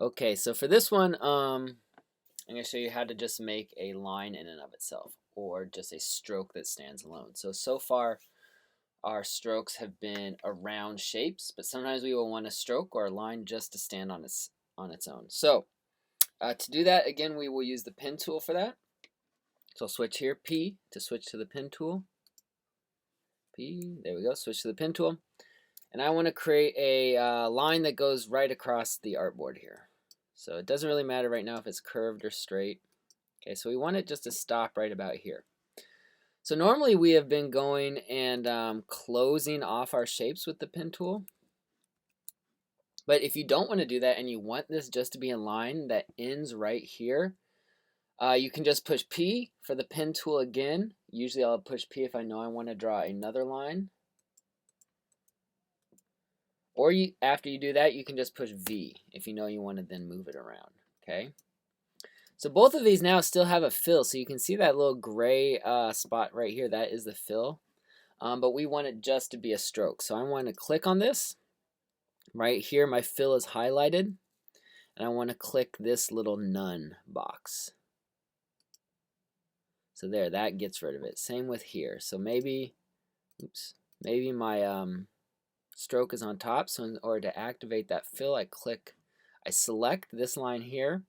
Okay, so for this one, I'm going to show you how to just make a line in and of itself, or just a stroke that stands alone. So far, our strokes have been around shapes, but sometimes we will want a stroke or a line just to stand on its own. So to do that, again, we will use the pen tool for that. So I'll switch here, P, to switch to the pen tool. P, there we go, switch to the pen tool. And I want to create a line that goes right across the artboard here. So it doesn't really matter right now if it's curved or straight. Okay, so we want it just to stop right about here. So normally we have been going and closing off our shapes with the pen tool. But if you don't want to do that and you want this just to be a line that ends right here, you can just push P for the pen tool again. Usually I'll push P if I know I want to draw another line. Or after you do that, you can just push V if you know you want to then move it around. Okay. So both of these now still have a fill. So you can see that little gray spot right here. That is the fill. But we want it just to be a stroke. So I want to click on this. Right here, my fill is highlighted. And I want to click this little none box. So there, that gets rid of it. Same with here. So maybe my stroke is on top. So in order to activate that fill, I select this line here,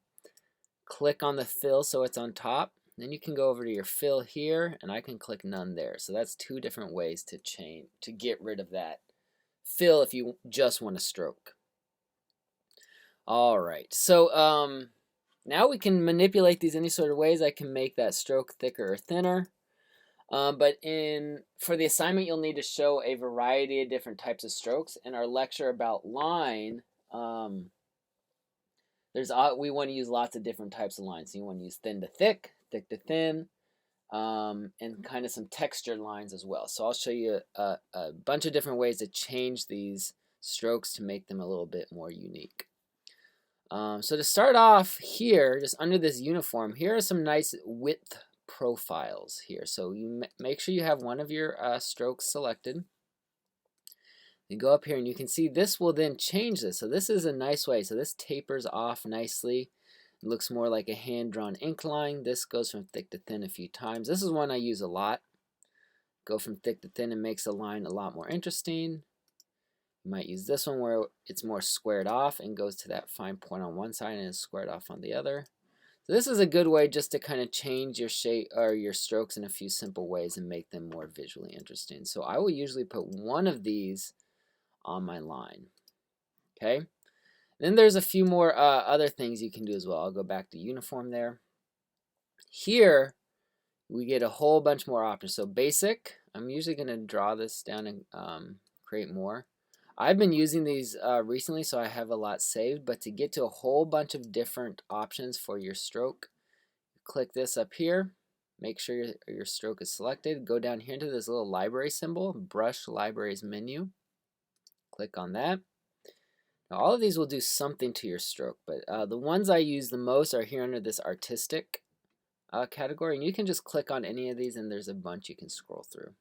click on the fill so it's on top. Then you can go over to your fill here, and I can click none there. So that's two different ways to get rid of that fill if you just want a stroke. All right, so now we can manipulate these any sort of ways. I can make that stroke thicker or thinner. But for the assignment, you'll need to show a variety of different types of strokes. In our lecture about line, we want to use lots of different types of lines. So you want to use thin to thick to thin, and kind of some textured lines as well. So I'll show you a bunch of different ways to change these strokes to make them a little bit more unique. So to start off here, just under this uniform, here are some nice width profiles here. So you make sure you have one of your strokes selected. You go up here and you can see this will then change this. So this is a nice way. So this tapers off nicely. It looks more like a hand-drawn ink line. This goes from thick to thin a few times. This is one I use a lot. Go from thick to thin and makes a line a lot more interesting. You might use this one where it's more squared off and goes to that fine point on one side and is squared off on the other. So this is a good way just to kind of change your shape or your strokes in a few simple ways and make them more visually interesting. So I will usually put one of these on my line. Okay. Then there's a few more other things you can do as well. I'll go back to uniform there. Here we get a whole bunch more options. So basic, I'm usually going to draw this down and create more. I've been using these recently, so I have a lot saved, but to get to a whole bunch of different options for your stroke, click this up here, make sure your stroke is selected, go down here to this little library symbol, brush libraries menu, click on that. Now all of these will do something to your stroke, but the ones I use the most are here under this artistic category, and you can just click on any of these and there's a bunch you can scroll through.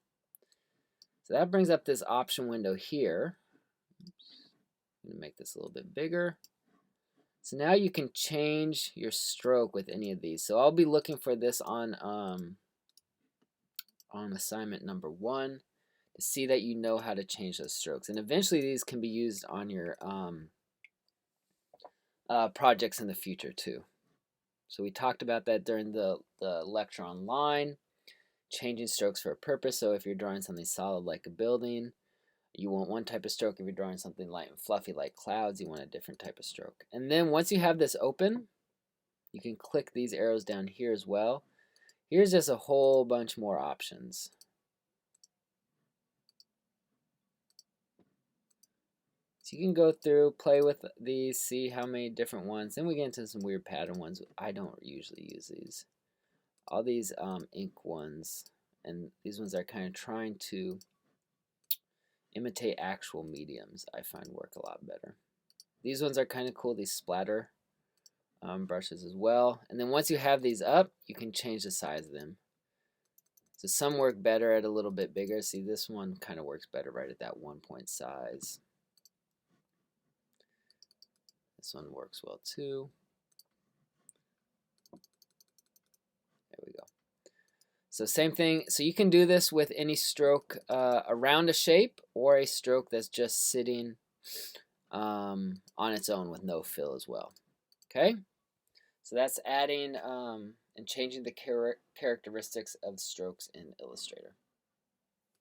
So that brings up this option window here. I'm going to make this a little bit bigger. So now you can change your stroke with any of these. So I'll be looking for this on assignment number 1 to see that you know how to change those strokes. And eventually these can be used on your projects in the future too. So we talked about that during the lecture on line, changing strokes for a purpose. So if you're drawing something solid like a building, you want one type of stroke. If you're drawing something light and fluffy like clouds, you want a different type of stroke. And then once you have this open, you can click these arrows down here as well. Here's just a whole bunch more options. So you can go through, play with these, see how many different ones. Then we get into some weird pattern ones. I don't usually use these. All these ink ones, and these ones are kind of trying to imitate actual mediums, I find work a lot better. These ones are kind of cool, these splatter brushes as well. And then once you have these up, you can change the size of them. So some work better at a little bit bigger. See, this one kind of works better right at that 1 point size. This one works well too. There we go. So same thing. So you can do this with any stroke around a shape or a stroke that's just sitting on its own with no fill as well. Okay. So that's adding and changing the characteristics of strokes in Illustrator.